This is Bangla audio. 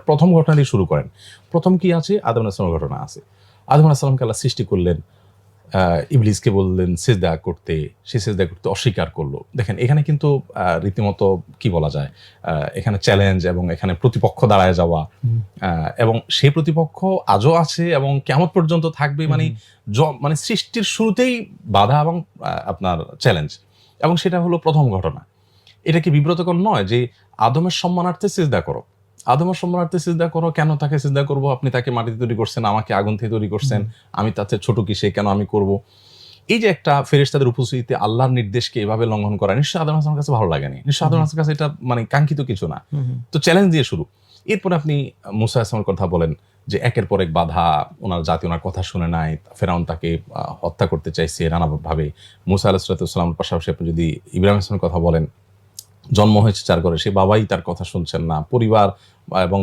প্রথম ঘটনা দিয়ে শুরু করেন। প্রথম কি আছে? আদম আলাইহিস সালামের ঘটনা আছে। আদম আলাইহিস সালামকে আল্লাহ সৃষ্টি করলেন, ইবলিসকে বললেন সিজদা করতে, সে সিজদা করতে অস্বীকার করলো। দেখেন এখানে কিন্তু রীতিমতো কি বলা যায়? এখানে চ্যালেঞ্জ এবং এখানে প্রতিপক্ষ দাঁড়ায় যাওয়া, এবং সেই প্রতিপক্ষ আজও আছে এবং কিয়ামত পর্যন্ত থাকবে। মানে সৃষ্টির শুরুতেই বাধা এবং আপনার চ্যালেঞ্জ, এবং সেটা হলো প্রথম ঘটনা। এটা কি বিব্রতকর নয় যে আদমের সম্মানার্থে সিজদা করো? আদমের সম্মানার্থে সিজদা করো, কেন তাকে সিজদা করব? আপনি তাকে মাটিতে তৈরি করছেন, আমাকে আগুন থেকে তৈরি করছেন, আমি তার চেয়ে ছোট কিসে, কেন আমি করব? এই যে একটা ফেরেশতাদের উপস্থিতিতে আল্লাহর নির্দেশকে এভাবে লঙ্ঘন করা, নিশ্চয়ই আদম আলাইহিস সালামের কাছে ভালো লাগেনি। নিশ্চয়ই আদম আলাইহিস সালামের কাছে এটা মানে কাঙ্ক্ষিত কিছু না। তো চ্যালেঞ্জ দিয়ে শুরু। এরপরে আপনি মূসা আলাইহিস সালামের কথা বলেন যে একের পর এক বাধা, ওনার জাতি ওনার কথা শুনে নাই, ফেরাউন তাকে হত্যা করতে চাইছে নানাভাবে। মূসা আলাইহিস সালামের পাশাপাশি আপনি যদি ইব্রাহিম আলাইহিস সালামের কথা বলেন, জন্ম হয়েছে ৪ ঘরে, সে বাবাই তার কথা শুনছেন না, পরিবার এবং